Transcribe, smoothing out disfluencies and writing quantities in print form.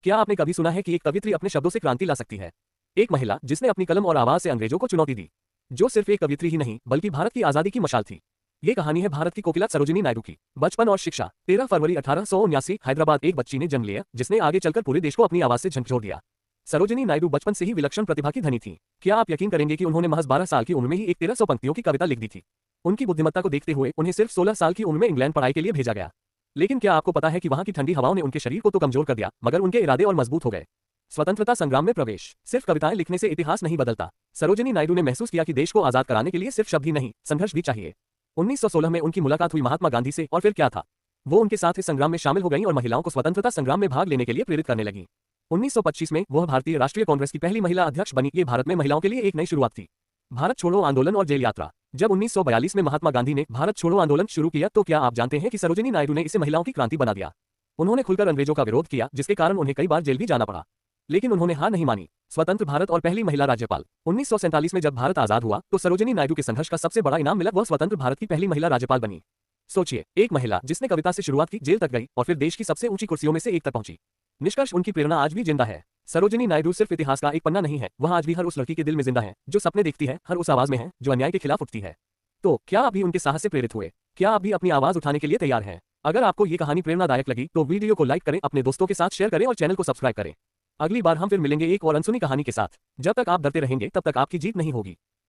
क्या आपने कभी सुना है कि एक कवियत्री अपने शब्दों से क्रांति ला सकती है? एक महिला जिसने अपनी कलम और आवाज से अंग्रेजों को चुनौती दी, जो सिर्फ एक कवियत्री ही नहीं बल्कि भारत की आजादी की मशाल थी। ये कहानी है भारत की कोकिला सरोजिनी नायडू की। बचपन और शिक्षा। 13 फरवरी 1879 हैदराबाद एक बच्ची ने जन्म लिया जिसने आगे चलकर पूरे देश को अपनी आवाज से झकझोर दिया। सरोजिनी नायडू बचपन से ही विलक्षण प्रतिभा की धनी थी। क्या आप यकीन करेंगे कि उन्होंने महज 12 साल की उम्र में ही एक 1300 पंक्तियों की कविता लिख दी थी। उनकी बुद्धिमत्ता को देखते हुए उन्हें सिर्फ 16 साल की उम्र में इंग्लैंड पढ़ाई के लिए भेजा गया। लेकिन क्या आपको पता है कि वहां की ठंडी हवाओं ने उनके शरीर को तो कमजोर कर दिया, मगर उनके इरादे और मजबूत हो गए। स्वतंत्रता संग्राम में प्रवेश। सिर्फ कविताएं लिखने से इतिहास नहीं बदलता। सरोजिनी नायडू ने महसूस किया कि देश को आजाद कराने के लिए सिर्फ शब्द ही नहीं, संघर्ष भी चाहिए। 1916 में उनकी मुलाकात हुई महात्मा गांधी से, और फिर क्या था, वो उनके साथ इस संग्राम में शामिल हो गईं और महिलाओं को स्वतंत्रता संग्राम में भाग लेने के लिए प्रेरित करने लगी। 1925 में वह भारतीय राष्ट्रीय कांग्रेस की पहली महिला अध्यक्ष बनी। ये भारत में महिलाओं के लिए एक नई शुरुआत थी। भारत छोड़ो आंदोलन और जेल यात्रा। जब 1942 में महात्मा गांधी ने भारत छोड़ो आंदोलन शुरू किया तो क्या आप जानते हैं कि सरोजिनी नायडू ने इसे महिलाओं की क्रांति बना दिया। उन्होंने खुलकर अंग्रेजों का विरोध किया, जिसके कारण उन्हें कई बार जेल भी जाना पड़ा। लेकिन उन्होंने हार नहीं मानी। स्वतंत्र भारत और पहली महिला राज्यपाल। 1947 में जब भारत आजाद हुआ तो सरोजिनी नायडू के संघर्ष का सबसे बड़ा इनाम मिला। वह स्वतंत्र भारत की पहली महिला राज्यपाल बनी। सोचिए, एक महिला जिसने कविता से शुरुआत की, जेल तक गई और फिर देश की सबसे ऊंची कुर्सियों में से एक तक पहुंची। निष्कर्ष, उनकी प्रेरणा आज भी जिंदा है। सरोजिनी नायडू सिर्फ इतिहास का एक पन्ना नहीं है, वह आज भी हर उस लड़की के दिल में जिंदा है जो सपने देखती है, हर उस आवाज में है जो अन्याय के खिलाफ उठती है। तो क्या आप भी उनके साहस से प्रेरित हुए? क्या आप भी अपनी आवाज उठाने के लिए तैयार हैं? अगर आपको ये कहानी प्रेरणादायक लगी तो वीडियो को लाइक करें, अपने दोस्तों के साथ शेयर करें और चैनल को सब्सक्राइब करें। अगली बार हम फिर मिलेंगे एक और अनसुनी कहानी के साथ। जब तक आप डरते रहेंगे तब तक आपकी जीत नहीं होगी।